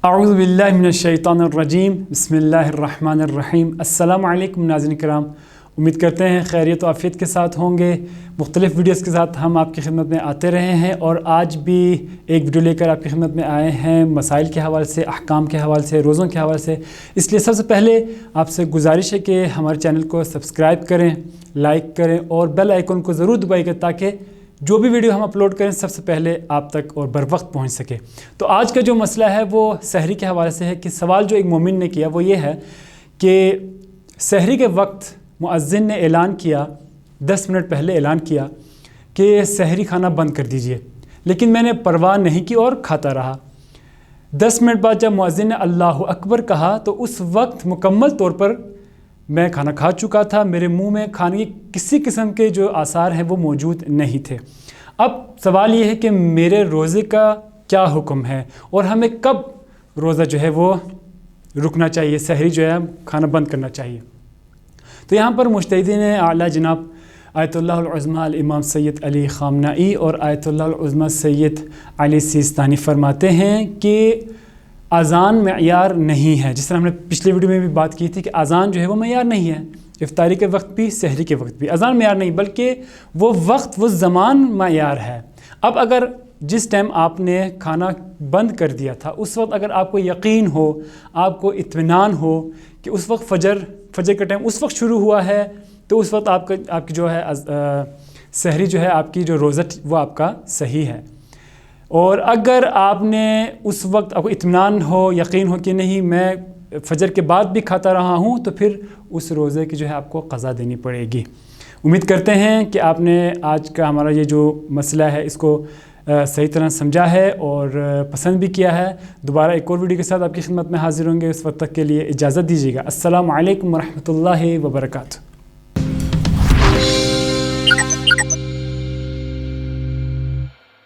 اعوذ باللہ من الشیطان الرجیم بسم اللہ الرحمن الرحیم۔ السلام علیکم ناظرین کرام، امید کرتے ہیں خیریت و عافیت کے ساتھ ہوں گے۔ مختلف ویڈیوز کے ساتھ ہم آپ کی خدمت میں آتے رہے ہیں اور آج بھی ایک ویڈیو لے کر آپ کی خدمت میں آئے ہیں مسائل کے حوالے سے، احکام کے حوالے سے، روزوں کے حوالے سے۔ اس لیے سب سے پہلے آپ سے گزارش ہے کہ ہمارے چینل کو سبسکرائب کریں، لائک کریں اور بیل آئیکن کو ضرور دبائیں گے تاکہ جو بھی ویڈیو ہم اپلوڈ کریں سب سے پہلے آپ تک اور بر وقت پہنچ سکے۔ تو آج کا جو مسئلہ ہے وہ سحری کے حوالے سے ہے کہ سوال جو ایک مومن نے کیا وہ یہ ہے کہ سحری کے وقت مؤذن نے اعلان کیا، 10 منٹ پہلے اعلان کیا کہ سحری کھانا بند کر دیجئے، لیکن میں نے پرواہ نہیں کی اور کھاتا رہا۔ 10 منٹ بعد جب مؤذن نے اللہ اکبر کہا تو اس وقت مکمل طور پر میں کھانا کھا چکا تھا، میرے منہ میں کھانے کی کسی قسم کے جو آثار ہیں وہ موجود نہیں تھے۔ اب سوال یہ ہے کہ میرے روزے کا کیا حکم ہے اور ہمیں کب روزہ جو ہے وہ رکنا چاہیے، سحری جو ہے کھانا بند کرنا چاہیے۔ تو یہاں پر مجتہدین اعلیٰ جناب آیت اللہ العظمیٰ الامام سید علی خامنائی اور آیت اللہ العظمیٰ سید علی سیستانی فرماتے ہیں کہ اذان معیار نہیں ہے۔ جس طرح ہم نے پچھلی ویڈیو میں بھی بات کی تھی کہ اذان جو ہے وہ معیار نہیں ہے، افطاری کے وقت بھی سحری کے وقت بھی اذان معیار نہیں، بلکہ وہ وقت وہ زمان معیار ہے۔ اب اگر جس ٹائم آپ نے کھانا بند کر دیا تھا اس وقت اگر آپ کو یقین ہو، آپ کو اطمینان ہو کہ اس وقت فجر کا ٹائم اس وقت شروع ہوا ہے تو اس وقت آپ کی جو ہے سحری جو ہے آپ کی جو روزہ وہ آپ کا صحیح ہے۔ اور اگر آپ نے اس وقت آپ کو اطمینان ہو، یقین ہو کہ نہیں میں فجر کے بعد بھی کھاتا رہا ہوں تو پھر اس روزے کی جو ہے آپ کو قضا دینی پڑے گی۔ امید کرتے ہیں کہ آپ نے آج کا ہمارا یہ جو مسئلہ ہے اس کو صحیح طرح سمجھا ہے اور پسند بھی کیا ہے۔ دوبارہ ایک اور ویڈیو کے ساتھ آپ کی خدمت میں حاضر ہوں گے، اس وقت تک کے لیے اجازت دیجیے گا۔ السلام علیکم ورحمۃ اللہ وبرکاتہ۔